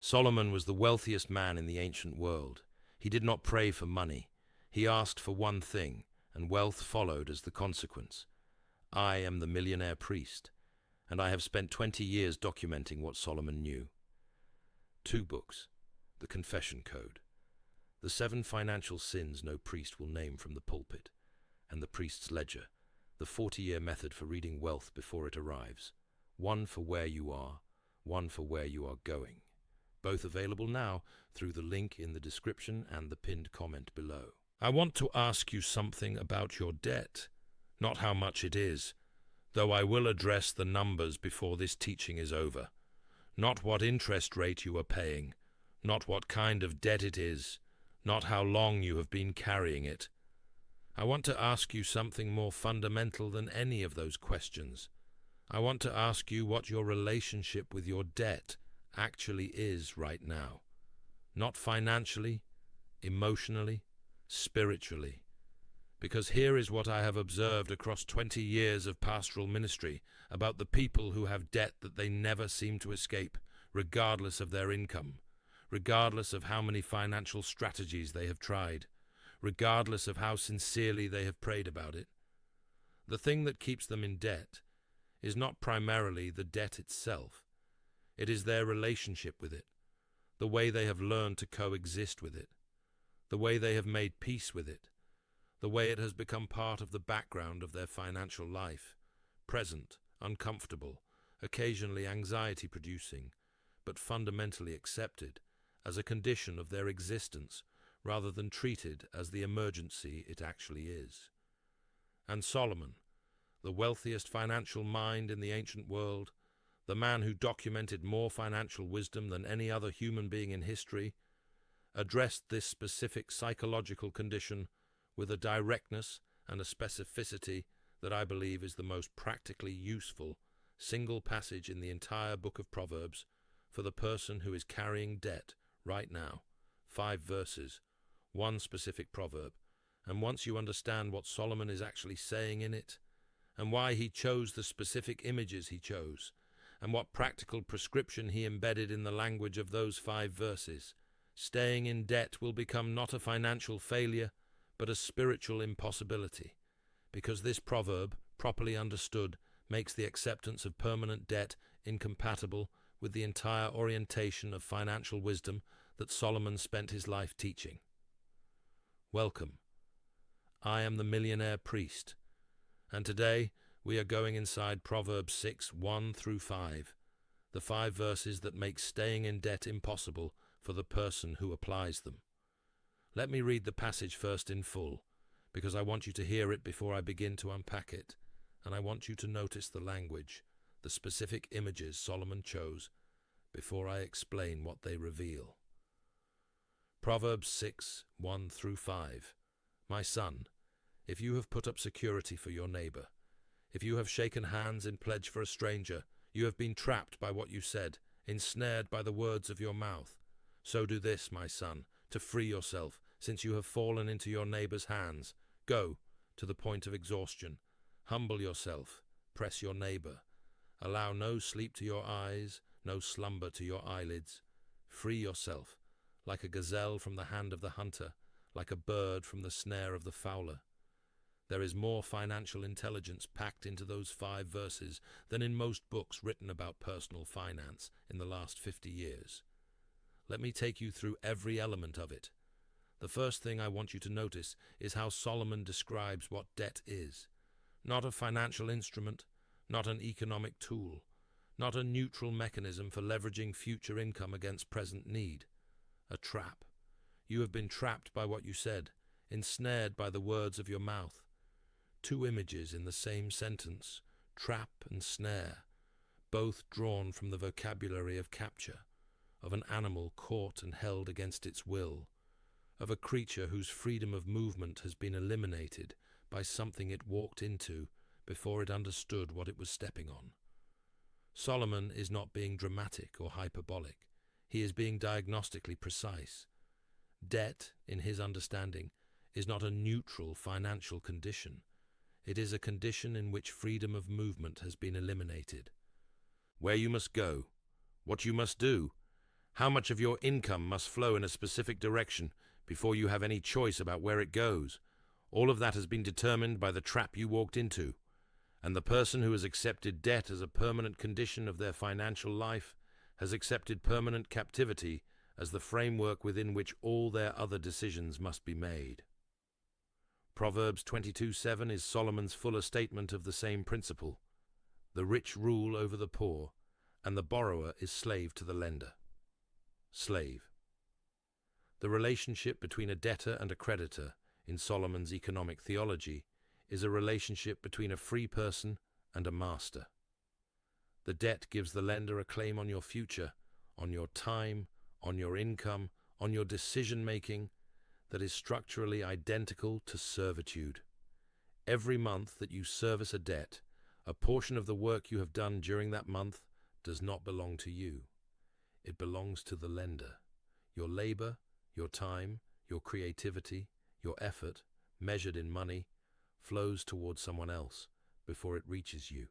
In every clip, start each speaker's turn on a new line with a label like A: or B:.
A: Solomon was the wealthiest man in the ancient world. He did not pray for money. He asked for one thing, and wealth followed as the consequence. I am the millionaire priest, and I have spent 20 years documenting what Solomon knew. 2 books. The Confession Code. The 7 financial sins no priest will name from the pulpit, and the priest's ledger, the 40-year method for reading wealth before it arrives. One for where you are, one for where you are going. Both available now through the link in the description and the pinned comment below. I want to ask you something about your debt, not how much it is, though I will address the numbers before this teaching is over. Not what interest rate you are paying, not what kind of debt it is, not how long you have been carrying it. I want to ask you something more fundamental than any of those questions. I want to ask you what your relationship with your debt actually is right now. Not financially, emotionally, spiritually. Because here is what I have observed across 20 years of pastoral ministry about the people who have debt that they never seem to escape, regardless of their income, regardless of how many financial strategies they have tried, regardless of how sincerely they have prayed about it. The thing that keeps them in debt is not primarily the debt itself. It is their relationship with it, the way they have learned to coexist with it, the way they have made peace with it, the way it has become part of the background of their financial life, present, uncomfortable, occasionally anxiety-producing, but fundamentally accepted as a condition of their existence rather than treated as the emergency it actually is. And Solomon, the wealthiest financial mind in the ancient world, the man who documented more financial wisdom than any other human being in history, addressed this specific psychological condition with a directness and a specificity that I believe is the most practically useful single passage in the entire book of Proverbs for the person who is carrying debt right now. 5 verses, 1 specific proverb, and once you understand what Solomon is actually saying in it, and why he chose the specific images he chose, and what practical prescription he embedded in the language of those 5 verses, staying in debt will become not a financial failure, but a spiritual impossibility, because this proverb, properly understood, makes the acceptance of permanent debt incompatible with the entire orientation of financial wisdom that Solomon spent his life teaching. Welcome. I am the millionaire priest, and today we are going inside Proverbs 6, 1 through 5, the 5 verses that make staying in debt impossible for the person who applies them. Let me read the passage first in full, because I want you to hear it before I begin to unpack it, and I want you to notice the language, the specific images Solomon chose, before I explain what they reveal. Proverbs 6, 1 through 5. My son, if you have put up security for your neighbor, if you have shaken hands in pledge for a stranger, you have been trapped by what you said, ensnared by the words of your mouth. So do this, my son, to free yourself, since you have fallen into your neighbor's hands. Go to the point of exhaustion. Humble yourself. Press your neighbor. Allow no sleep to your eyes, no slumber to your eyelids. Free yourself, like a gazelle from the hand of the hunter, like a bird from the snare of the fowler. There is more financial intelligence packed into those 5 verses than in most books written about personal finance in the last 50 years. Let me take you through every element of it. The first thing I want you to notice is how Solomon describes what debt is. Not a financial instrument, not an economic tool, not a neutral mechanism for leveraging future income against present need. A trap. You have been trapped by what you said, ensnared by the words of your mouth. 2 images in the same sentence, trap and snare, both drawn from the vocabulary of capture, of an animal caught and held against its will, of a creature whose freedom of movement has been eliminated by something it walked into before it understood what it was stepping on. Solomon is not being dramatic or hyperbolic. He is being diagnostically precise. Debt, in his understanding, is not a neutral financial condition. It is a condition in which freedom of movement has been eliminated. Where you must go, what you must do, How much of your income must flow in a specific direction before you have any choice about where it goes? All of that has been determined by the trap you walked into. And the person who has accepted debt as a permanent condition of their financial life has accepted permanent captivity as the framework within which all their other decisions must be made. Proverbs 22:7 is Solomon's fuller statement of the same principle. The rich rule over the poor, and the borrower is slave to the lender. Slave. The relationship between a debtor and a creditor in Solomon's economic theology is a relationship between a free person and a master. The debt gives the lender a claim on your future, on your time, on your income, on your decision-making that is structurally identical to servitude. Every month that you service a debt, a portion of the work you have done during that month does not belong to you. It belongs to the lender. Your labor, your time, your creativity, your effort, measured in money, flows towards someone else before it reaches you.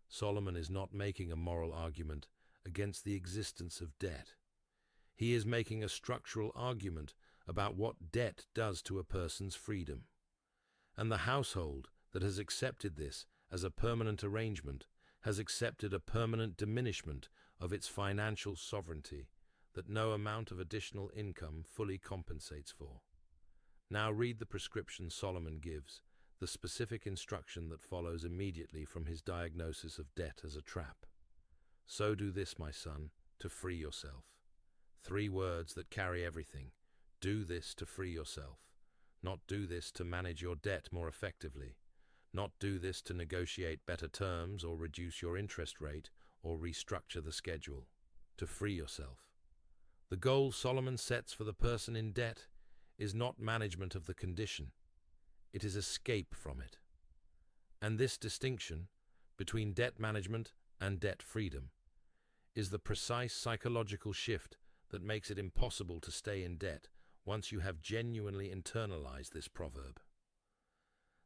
A: Solomon is not making a moral argument against the existence of debt. He is making a structural argument about what debt does to a person's freedom. And the household that has accepted this as a permanent arrangement has accepted a permanent diminishment of its financial sovereignty that no amount of additional income fully compensates for. Now read the prescription Solomon gives, the specific instruction that follows immediately from his diagnosis of debt as a trap. So do this, my son, to free yourself. 3 words that carry everything. Do this to free yourself. Not do this to manage your debt more effectively. Not do this to negotiate better terms or reduce your interest rate or restructure the schedule. To free yourself. The goal Solomon sets for the person in debt is not management of the condition. It is escape from it. And this distinction between debt management and debt freedom is the precise psychological shift that makes it impossible to stay in debt once you have genuinely internalized this proverb.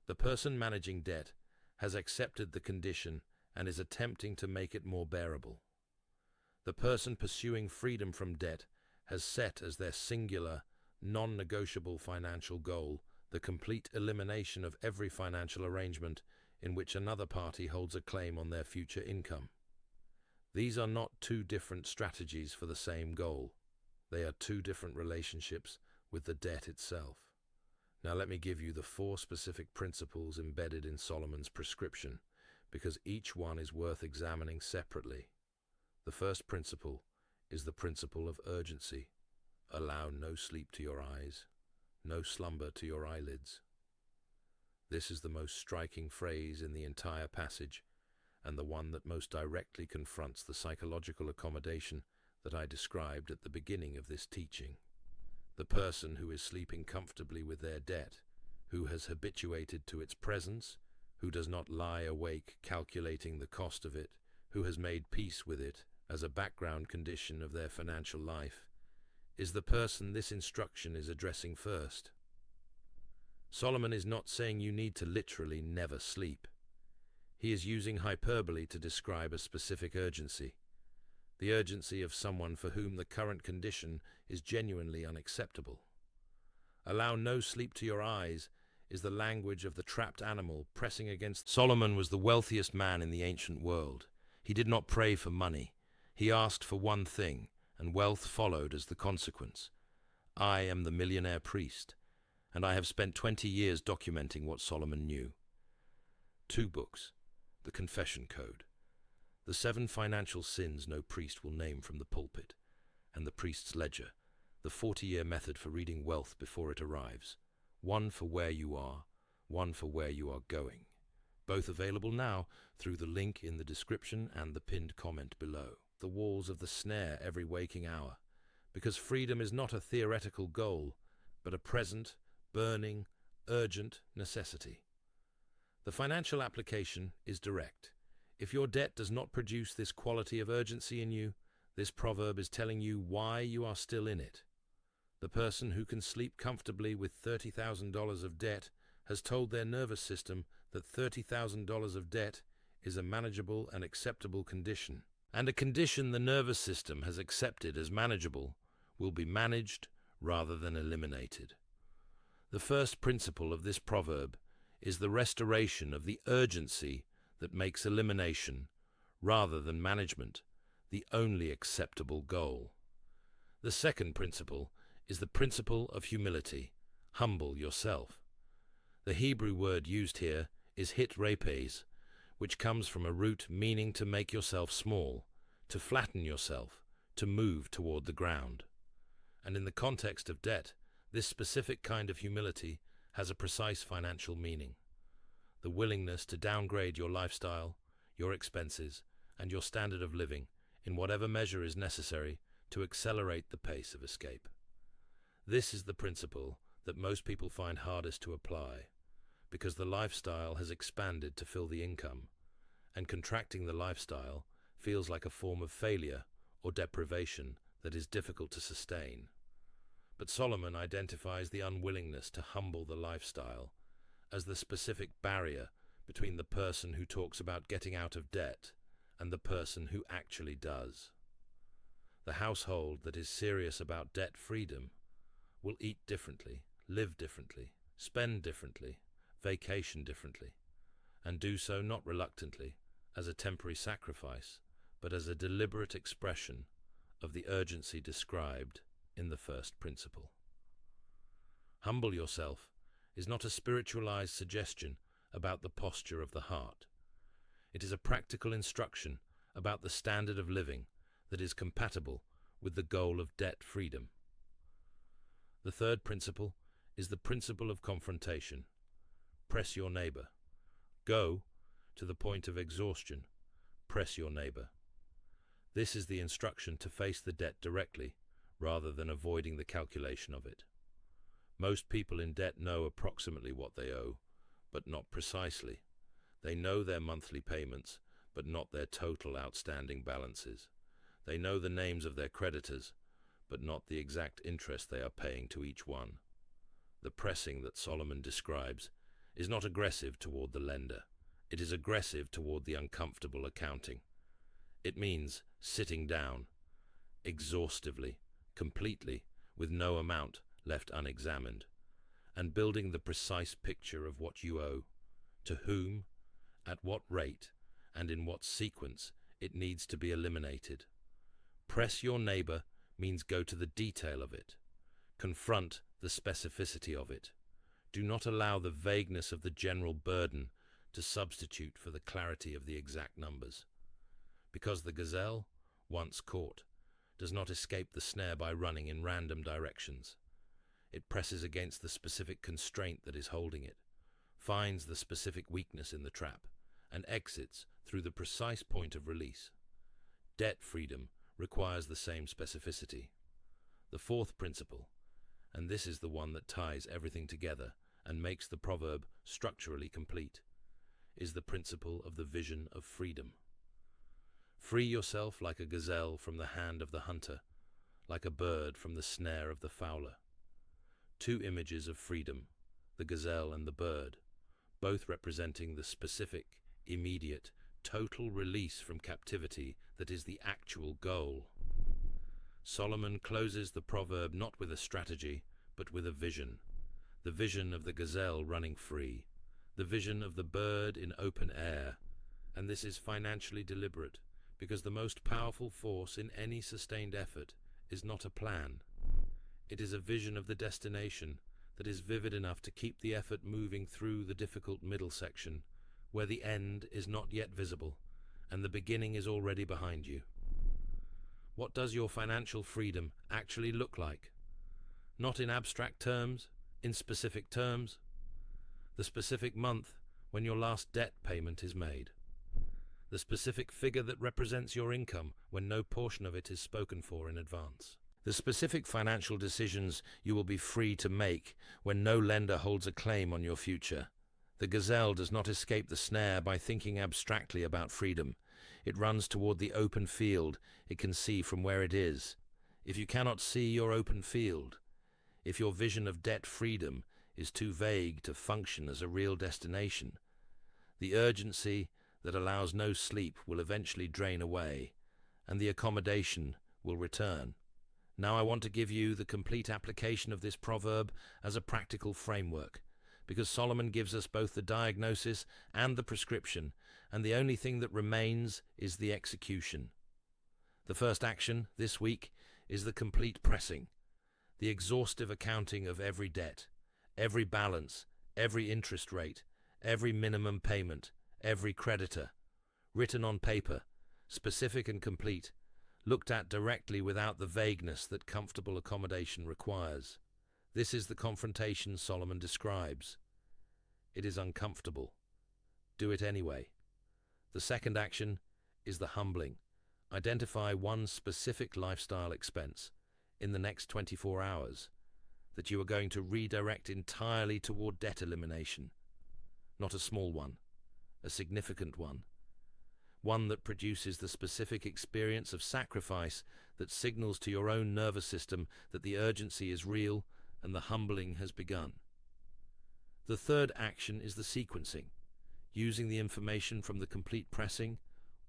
A: The person managing debt has accepted the condition and is attempting to make it more bearable. The person pursuing freedom from debt has set as their singular, non-negotiable financial goal the complete elimination of every financial arrangement in which another party holds a claim on their future income. These are not 2 different strategies for the same goal. They are 2 different relationships with the debt itself. Now let me give you the 4 specific principles embedded in Solomon's prescription, because each one is worth examining separately. The first principle is the principle of urgency. Allow no sleep to your eyes, no slumber to your eyelids. This is the most striking phrase in the entire passage, and the one that most directly confronts the psychological accommodation that I described at the beginning of this teaching. The person who is sleeping comfortably with their debt, who has habituated to its presence, who does not lie awake calculating the cost of it, who has made peace with it as a background condition of their financial life, is the person this instruction is addressing first. Solomon is not saying you need to literally never sleep. He is using hyperbole to describe a specific urgency, the urgency of someone for whom the current condition is genuinely unacceptable. Allow no sleep to your eyes is the language of the trapped animal pressing against. Solomon was the wealthiest man in the ancient world. He did not pray for money. He asked for one thing, and wealth followed as the consequence. I am the millionaire priest, and I have spent 20 years documenting what Solomon knew. 2 books, the Confession Code, the 7 financial sins no priest will name from the pulpit, and the priest's ledger, the 40-year method for reading wealth before it arrives. One for where you are, one for where you are going. Both available now through the link in the description and the pinned comment below. The walls of the snare every waking hour, because freedom is not a theoretical goal, but a present, burning, urgent necessity. The financial application is direct. If your debt does not produce this quality of urgency in you, this proverb is telling you why you are still in it. The person who can sleep comfortably with $30,000 of debt has told their nervous system that $30,000 of debt is a manageable and acceptable condition. And a condition the nervous system has accepted as manageable will be managed rather than eliminated. The first principle of this proverb is the restoration of the urgency that makes elimination, rather than management, the only acceptable goal. The second principle is the principle of humility. Humble yourself. The Hebrew word used here is hit rapes, which comes from a root meaning to make yourself small, to flatten yourself, to move toward the ground. And in the context of debt, this specific kind of humility has a precise financial meaning. The willingness to downgrade your lifestyle, your expenses, and your standard of living in whatever measure is necessary to accelerate the pace of escape. This is the principle that most people find hardest to apply, because the lifestyle has expanded to fill the income, and contracting the lifestyle feels like a form of failure or deprivation that is difficult to sustain. But Solomon identifies the unwillingness to humble the lifestyle as the specific barrier between the person who talks about getting out of debt and the person who actually does. The household that is serious about debt freedom will eat differently, live differently, spend differently, vacation differently, and do so not reluctantly as a temporary sacrifice, but as a deliberate expression of the urgency described in the first principle. Humble yourself is not a spiritualized suggestion about the posture of the heart. It is a practical instruction about the standard of living that is compatible with the goal of debt freedom. The third principle is the principle of confrontation. Press your neighbor. Go to the point of exhaustion. Press your neighbor. This is the instruction to face the debt directly, rather than avoiding the calculation of it. Most people in debt know approximately what they owe, but not precisely. They know their monthly payments, but not their total outstanding balances. They know the names of their creditors, but not the exact interest they are paying to each one. The pressing that Solomon describes is not aggressive toward the lender. It is aggressive toward the uncomfortable accounting. It means sitting down, exhaustively, completely, with no amount left unexamined, and building the precise picture of what you owe, to whom, at what rate, and in what sequence it needs to be eliminated. Press your neighbor means go to the detail of it. Confront the specificity of it. Do not allow the vagueness of the general burden to substitute for the clarity of the exact numbers. Because the gazelle, once caught, does not escape the snare by running in random directions. It presses against the specific constraint that is holding it, finds the specific weakness in the trap, and exits through the precise point of release. Debt freedom requires the same specificity. The fourth principle, and this is the one that ties everything together and makes the proverb structurally complete, is the principle of the vision of freedom. Free yourself like a gazelle from the hand of the hunter, like a bird from the snare of the fowler. Two images of freedom, the gazelle and the bird, both representing the specific, immediate, total release from captivity that is the actual goal. Solomon closes the proverb not with a strategy, but with a vision. The vision of the gazelle running free, the vision of the bird in open air, and this is financially deliberate, because the most powerful force in any sustained effort is not a plan. It is a vision of the destination that is vivid enough to keep the effort moving through the difficult middle section, where the end is not yet visible, and the beginning is already behind you. What does your financial freedom actually look like? Not in abstract terms, in specific terms. The specific month when your last debt payment is made. The specific figure that represents your income when no portion of it is spoken for in advance. The specific financial decisions you will be free to make when no lender holds a claim on your future. The gazelle does not escape the snare by thinking abstractly about freedom. It runs toward the open field it can see from where it is. If you cannot see your open field, if your vision of debt freedom is too vague to function as a real destination, the urgency that allows no sleep will eventually drain away, and the accommodation will return. Now I want to give you the complete application of this proverb as a practical framework, because Solomon gives us both the diagnosis and the prescription, and the only thing that remains is the execution. The first action this week is the complete pressing, the exhaustive accounting of every debt, every balance, every interest rate, every minimum payment, every creditor, written on paper, specific and complete, looked at directly without the vagueness that comfortable accommodation requires. This is the confrontation Solomon describes. It is uncomfortable. Do it anyway. The second action is the humbling. Identify one specific lifestyle expense in the next 24 hours that you are going to redirect entirely toward debt elimination. Not a small one, a significant one. One that produces the specific experience of sacrifice that signals to your own nervous system that the urgency is real and the humbling has begun. The third action is the sequencing. Using the information from the complete pressing,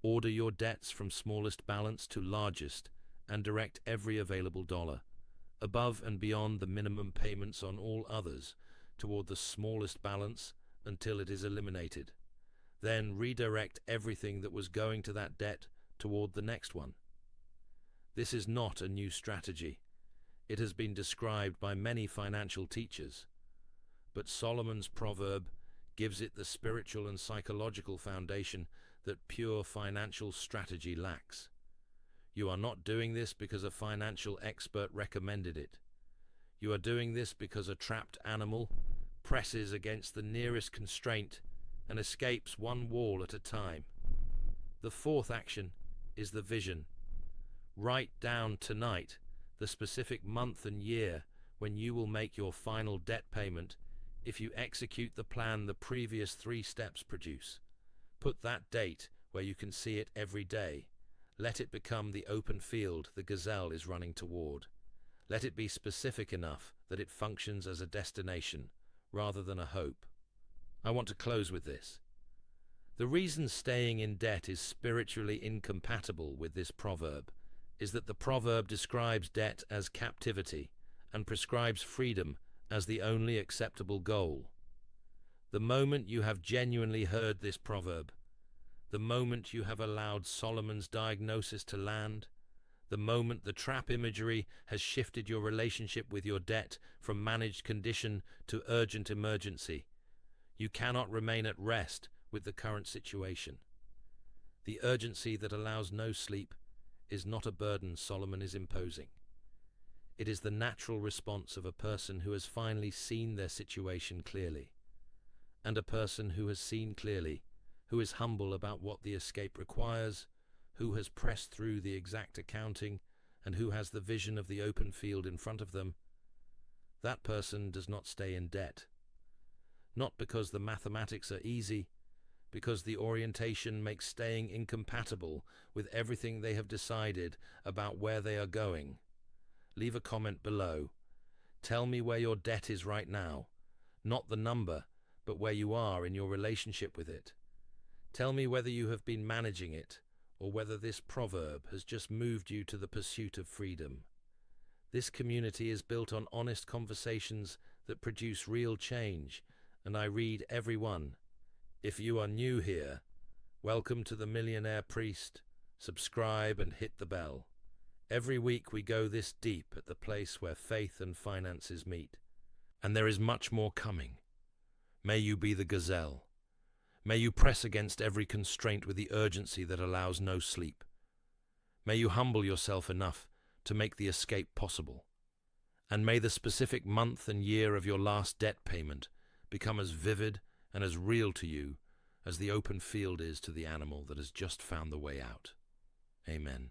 A: order your debts from smallest balance to largest and direct every available dollar, above and beyond the minimum payments on all others, toward the smallest balance until it is eliminated. Then redirect everything that was going to that debt toward the next one. This is not a new strategy. It has been described by many financial teachers, but Solomon's proverb gives it the spiritual and psychological foundation that pure financial strategy lacks. You are not doing this because a financial expert recommended it. You are doing this because a trapped animal presses against the nearest constraint and escapes one wall at a time. The fourth action is the vision. Write down tonight the specific month and year when you will make your final debt payment if you execute the plan the previous 3 steps produce. Put that date where you can see it every day. Let it become the open field the Gazelle is running toward. Let it be specific enough that it functions as a destination rather than a hope. I want to close with this. The reason staying in debt is spiritually incompatible with this proverb is that the proverb describes debt as captivity and prescribes freedom as the only acceptable goal. The moment you have genuinely heard this proverb, the moment you have allowed Solomon's diagnosis to land, the moment the trap imagery has shifted your relationship with your debt from managed condition to urgent emergency, you cannot remain at rest with the current situation. The urgency that allows no sleep is not a burden Solomon is imposing. It is the natural response of a person who has finally seen their situation clearly, and a person who has seen clearly, who is humble about what the escape requires, who has pressed through the exact accounting, and who has the vision of the open field in front of them. That person does not stay in debt. Not because the mathematics are easy, because the orientation makes staying incompatible with everything they have decided about where they are going. Leave a comment below. Tell me where your debt is right now, not the number, but where you are in your relationship with it. Tell me whether you have been managing it, or whether this proverb has just moved you to the pursuit of freedom. This community is built on honest conversations that produce real change, and I read every one. If you are new here, welcome to the Millionaire Priest. Subscribe and hit the bell. Every week we go this deep at the place where faith and finances meet. And there is much more coming. May you be the Gazelle. May you press against every constraint with the urgency that allows no sleep. May you humble yourself enough to make the escape possible. And may the specific month and year of your last debt payment become as vivid and as real to you as the open field is to the animal that has just found the way out. Amen.